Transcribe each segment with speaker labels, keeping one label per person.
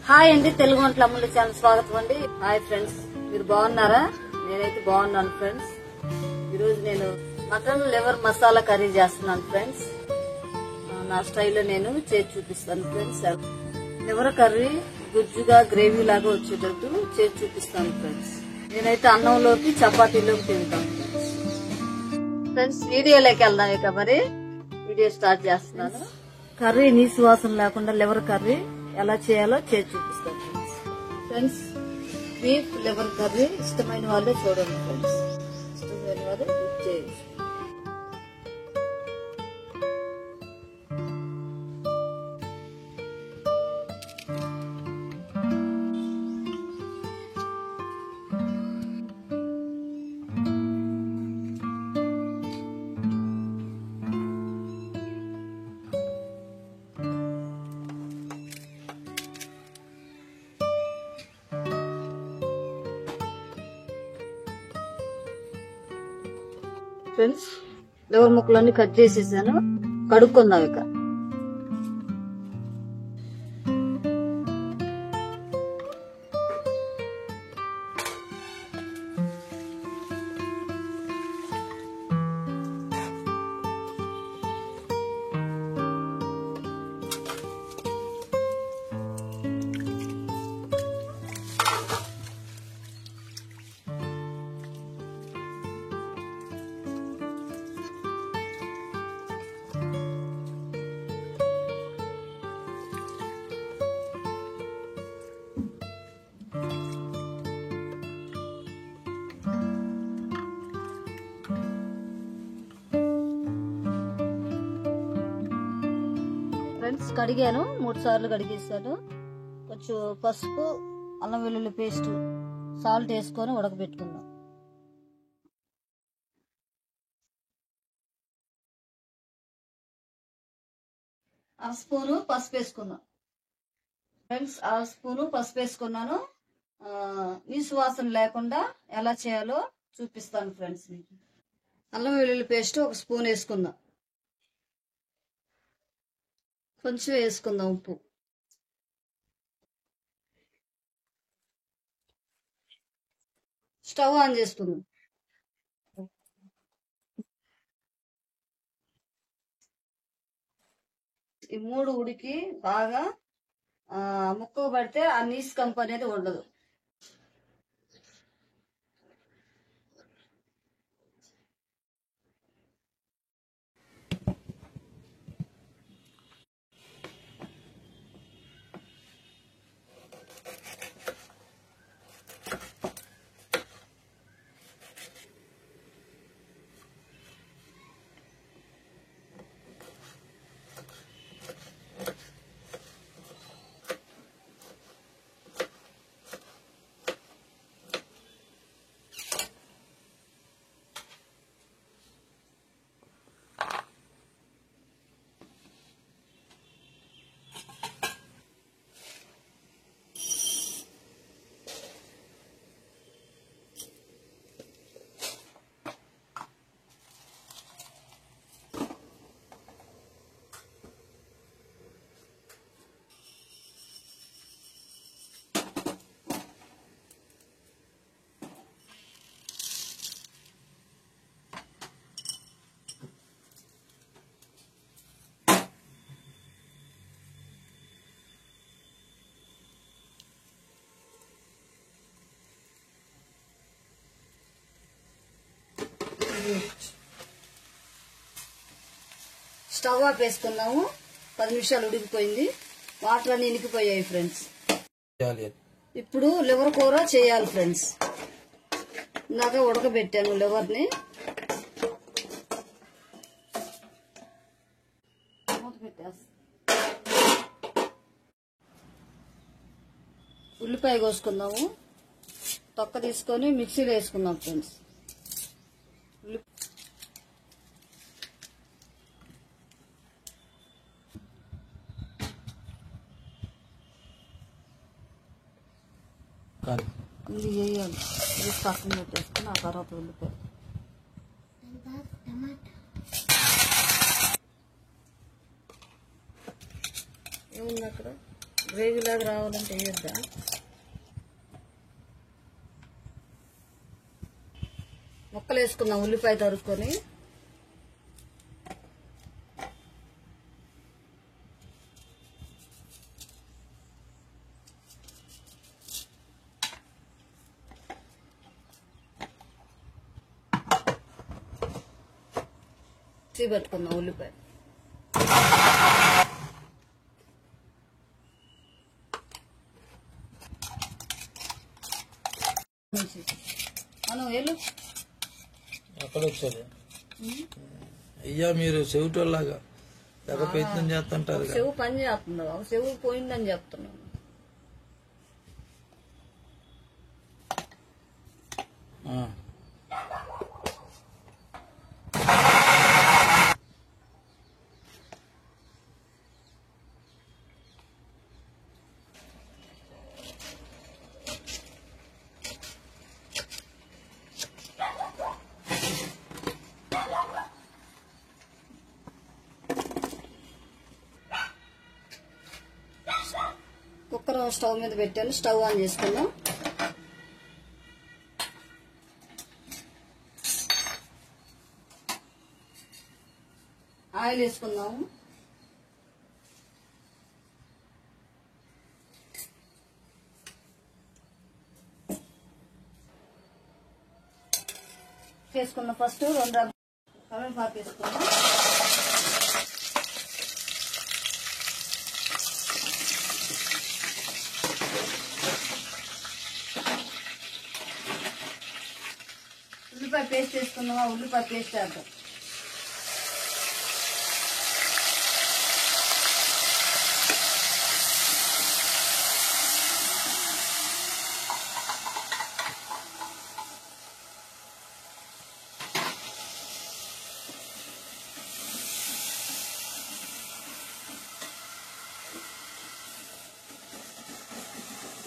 Speaker 1: Hi అండి, తెలుగు వంటల అమ్ముల ఛానల్ స్వాగతం అండి. హాయ్ ఫ్రెండ్స్, మీరు బాగున్నారా? నేనైతే బాగున్నాను ఫ్రెండ్స్. ఈరోజు నేను మటన్ లివర్ మసాలా కర్రీ చేస్తున్నాను ఫ్రెండ్స్. నా స్టైల్లో నేను చేసి చూపిస్తాను ఫ్రెండ్స్. లివర్ కర్రీ గుజ్జుగా గ్రేవీ లాగా వచ్చేటట్టు చేసి చూపిస్తాను ఫ్రెండ్స్. నేనైతే అన్నంలోకి చపాతీలోకి తింటాను ఫ్రెండ్స్. వీడియోలోకి వెళ్దాం. ఇక మరి వీడియో స్టార్ట్ చేస్తున్నాను. కర్రీ నీసు వాసన లేకుండా లివర్ కర్రీ ఎలా చేయాలో చేసి చూపిస్తాను ఫ్రెండ్స్. బీఫ్ లివర్ కర్రీ ఇష్టమైన వాళ్ళే చూడండి ఫ్రెండ్స్. ఇష్టమైన వాళ్ళు చేయండి. ఫ్రెండ్స్, లివర్ ముక్కలన్నీ కట్ చేసేసాను. కడుక్కుందాం ఇక. ఫ్రెండ్స్, కడిగాను, 3 సార్లు కడిగేసాను. కొంచెం పసుపు, అల్లం వెల్లుల్లి పేస్ట్, సాల్ట్ వేసుకొని ఉడకబెట్టుకుందాం. అర స్పూను పసుపు వేసుకుందాం ఫ్రెండ్స్. అర స్పూను పసుపు వేసుకున్నాను. నీసు వాసన లేకుండా ఎలా చేయాలో చూపిస్తాను ఫ్రెండ్స్ మీకు. అల్లం వెల్లుల్లి పేస్ట్ 1 స్పూన్ వేసుకుందాం. కొంచెం వేసుకుందాం ఉప్పు. స్టవ్ ఆన్ చేసుకుందాం. ఈ 3 ఉడికి బాగా ముక్కకు పడితే ఆ నీసు కంపు అనేది ఉండదు. స్టవ్ ఆఫ్ వేసుకుందాము. 10 నిమిషాలు ఉడికిపోయింది. వాటర్ అన్ని ఇనికిపోయాయి ఫ్రెండ్స్. ఇప్పుడు లివర్ కూర చేయాలి ఫ్రెండ్స్. ఇందాక ఉడకబెట్టాను లివర్ని. ఉల్లిపాయ కోసుకుందాము. తొక్క తీసుకొని మిక్సీలో వేసుకుందాం ఫ్రెండ్స్. ఇది వేయాలి. ఇది పక్కన పెట్టేసుకుని ఆ తర్వాత ఉల్లిపాయ. ఏముంది అక్కడ? గ్రేవీ లాగా రావాలంటే వేయద్దా? ముక్కలు వేసుకుందాం ఉల్లిపాయ తరుక్కొని. పెట్టుకుందాం ఉల్లిపాయ. మనం వేలు
Speaker 2: అక్కడ వచ్చారు అయ్యా, మీరు చెవిటోళ్ళలాగా తెగ ప్రయత్నం చేస్తుంటారు.
Speaker 1: చెవు పని చేస్తుందా? చెవు పోయిందని చెప్తున్నాను. కుక్కర్ స్టవ్ మీద పెట్టాను. స్టవ్ ఆన్ చేసుకుందాం. ఆయిల్ వేసుకుందాము. వేసుకున్నాం. ఫస్ట్ 2 కరివేపాకు వేసుకుందాం. ఉల్లిపాయ పేస్ట్ వేసుకున్నావా? ఉల్లిపాయ పేస్ట్ వేద్దాం.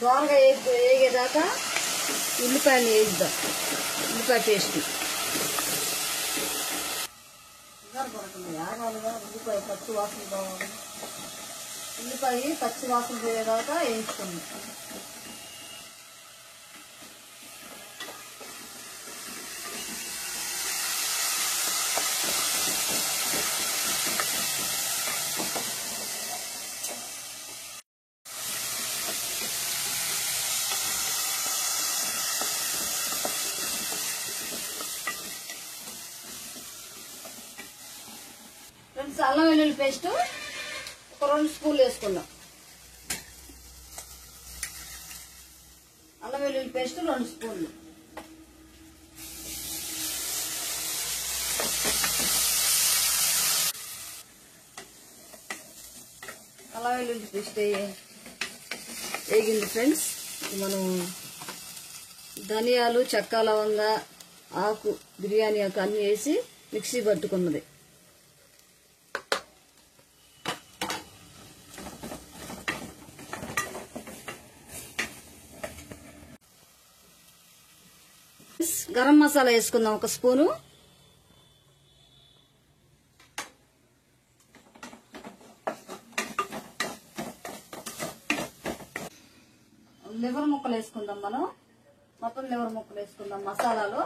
Speaker 1: దోరగా వేగేదాకా ఉల్లిపాయలు వేద్దాం. ఉల్లిపాయ పేస్ట్ ఆగాలిగా. ఉల్లిపాయ పచ్చి వాసన కావాలి. ఉల్లిపాయ పచ్చి వాసన పోయేదాకా వేయించుకుందాం. ఫ్రెండ్స్, అల్లం వెల్లుల్లి పేస్ట్ ఒక 2 స్పూన్లు వేసుకుందాం. అల్లం వెల్లుల్లి పేస్ట్ 2 స్పూన్లు. అల్లం వెల్లుల్లి పేస్ట్ వేగింది ఫ్రెండ్స్. మనం ధనియాలు, చెక్క, లవంగ, ఆకు, బిర్యానీ ఆకు అన్నీ వేసి మిక్సీ పట్టుకున్నది. గరం మసాలా వేసుకుందాం 1 స్పూను. లివర్ ముక్కలు వేసుకుందాం. మనం మొత్తం లివర్ ముక్కలు వేసుకుందాం మసాలాలో.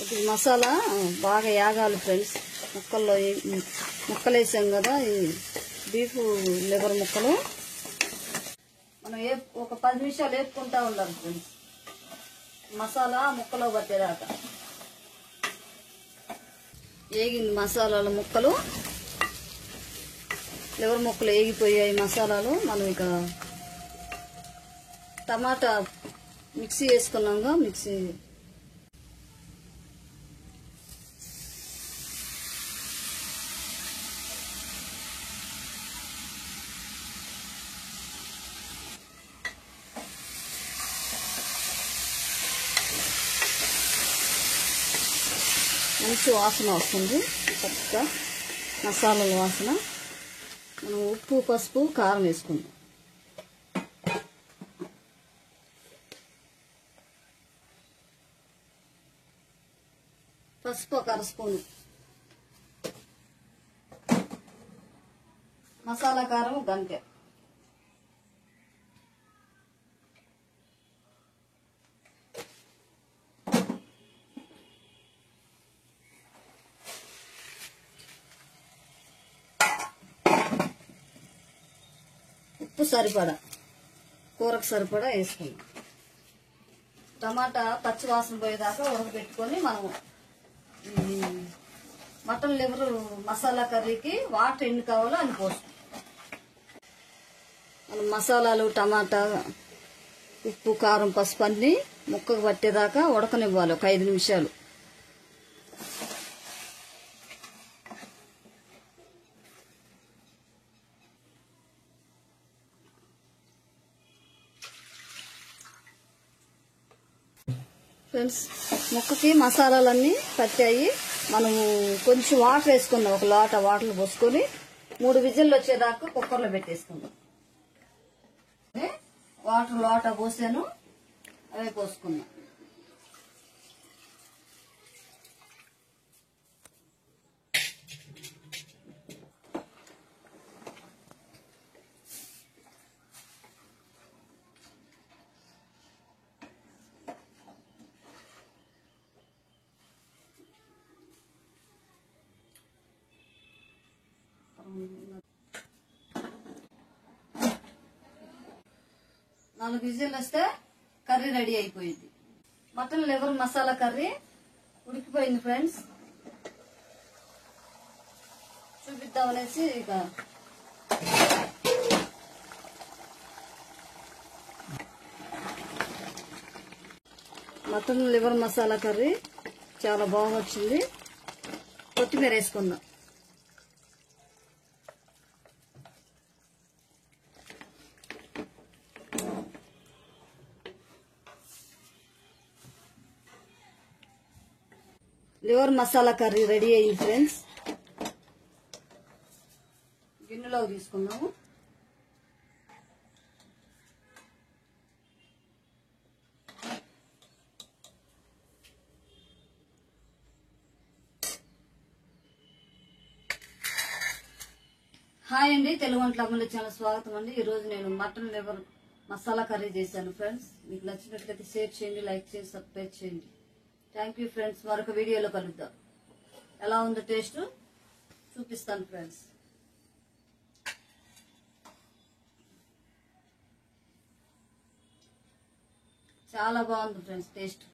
Speaker 1: ఇప్పుడు మసాలా బాగా యాగాలి ఫ్రెండ్స్. ముక్కలు వేసాం కదా, ఈ బీఫ్ లివర్ ముక్కలు మనం ఒక 10 నిమిషాలు వేపుకుంటా ఉండాలి ఫ్రెండ్స్. మసాలా ముక్కలో పట్టేదాకా. వేగింది మసాలాల ముక్కలు, లివర్ ముక్కలు వేగిపోయాయి మసాలాలు. మనం ఇక టమాటా మిక్సీ వేసుకున్నాంగా, మిక్సీ మంచి వాసన వస్తుంది. పచ్చ మసాలాల వాసన. మనం ఉప్పు, పసుపు, కారం వేసుకుందాం. పసుపు ఒక 1 స్పూను, మసాలా కారం 1 గంటె, ఉప్పు సరిపడా, కూరకు సరిపడా వేసుకుందాం. టమాటా పచ్చి వాసన పోయేదాకా ఉడకబెట్టుకొని మనం మటన్ లివర్ మసాలా కర్రీకి వాటర్ ఎన్ని కావాలో అని పోస్తాం. మనం మసాలాలు, టమాటా, ఉప్పు, కారం, పసుపు అన్ని ముక్కకు పట్టేదాకా ఉడకనివ్వాలి ఒక 5 నిమిషాలు. ఫ్రెండ్స్, ముక్కకి మసాలాలన్నీ పట్టాయి. మనము కొంచెం వాటర్ వేసుకుందాం. ఒక లోట వాటర్ పోసుకొని 3 విజిల్లు వచ్చేదాకా కుక్కర్లో పెట్టేసుకుందాం. వాటర్ లోట పోసాను, అవే పోసుకుందాం. నాలుగు విజిల్లు వస్తే కర్రీ రెడీ అయిపోయింది. మటన్ లివర్ మసాలా కర్రీ ఉడికిపోయింది ఫ్రెండ్స్. చూపిద్దామనేసి ఇక మటన్ లివర్ మసాలా కర్రీ చాలా బాగా వచ్చింది. కొత్తిమీర వేసుకుందాం. లివర్ మసాలా కర్రీ రెడీ అయ్యింది ఫ్రెండ్స్. గిన్నెలో తీసుకుందాము. హాయ్ అండి, తెలుగు వంటల అమ్మల ఛానల్ స్వాగతం అండి. ఈరోజు నేను మటన్ లివర్ మసాలా కర్రీ చేశాను ఫ్రెండ్స్. మీకు నచ్చినట్లయితే షేర్ చేయండి, లైక్ చేయండి, సబ్స్క్రైబ్ చేయండి. Thank you friends. మరొక వీడియోలో కలుద్దాం. ఎలా ఉందో టేస్ట్ చూపిస్తాను ఫ్రెండ్స్. చాలా బాగుంది ఫ్రెండ్స్ టేస్ట్.